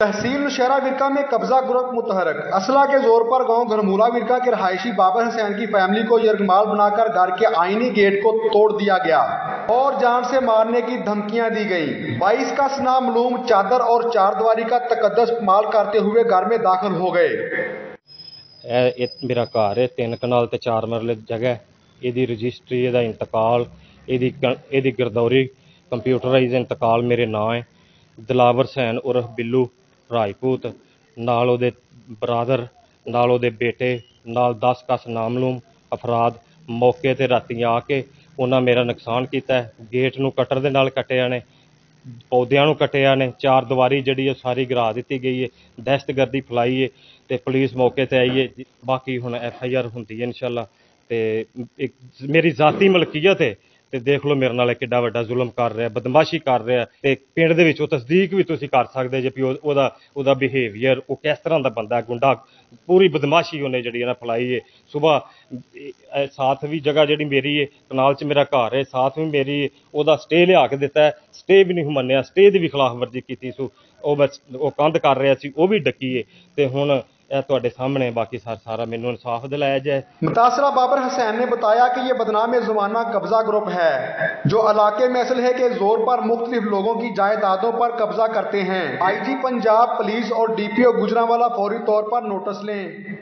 तहसील नौशहरा विरका में कब्जा ग्रुप मुतहरक। असला के जोर पर गांव घरमूला विरका के रहायशी बाबर हुसैन की फैमिली को यरगमाल बनाकर घर के आईनी गेट को तोड़ दिया गया और जान से मारने की धमकियां दी गई। 22 का सना मलूम चादर और चारदीवारी का तकद्दस माल करते हुए घर में दाखिल हो गए। मेरा घर है 3 कनाल ते 4 मरले जगह। ਇਹਦੀ रजिस्ट्री, ਇਹਦਾ इंतकाल, ਇਹਦੀ गिरदौरी कंप्यूटराइज इंतकाल मेरे नाम है। दिलावर हुसैन उर्फ बिल्लू राजपूत नाल ਉਹਦੇ बरादर नाल ਉਹਦੇ बेटे नाल 10 कस नामलूम अफराद मौके ते राती आके उन्हें मेरा नुकसान किया। गेट नूं कटर दे नाल कट्टिया ने, पौधों नूं कट्टिया ने, चार दीवारी जिहड़ी है सारी गिरा दी गई है, दहशतगर्दी फैलाई है ते पुलिस मौके ते आई है। बाकी हुण FIR हुंदी है इंशाअल्लाह। ते एक मेरी जाती मलकीयत है ते देख लो मेरे नाल किड्डा वड्डा जुल्म कर रहा, बदमाशी कर रहा ते पिंड दे विच तस्दीक भी तुसीं कर सकदे जे भी ओहदा बिहेवियर वो किस तरह का बंदा है। गुंडा पूरी बदमाशी उन्हें जिहड़ी ना फैलाई है। सुबह साथ भी जगह जिहड़ी मेरी है कनाल च मेरा घर है, साथ भी मेरी है, ओहदा स्टे लिया के दिता है, स्टे भी नहीं मन्निया, स्टे दी भी खिलाफ वर्जी की सू। वो कंध कर रहा सी, वो भी डकी है ते हुण तुहाडे सामने बाकी सारा मैनू इंसाफ दिलाया जाए। मुतासरा बाबर हुसैन ने बताया कि ये बदनाम ज़माना कब्जा ग्रुप है जो इलाके में असलहे के जोर पर मुख्तलिफ लोगों की जायदादों पर कब्जा करते हैं। IG पंजाब पुलिस और DPO गुजरांवाला फौरी तौर पर नोटिस लें।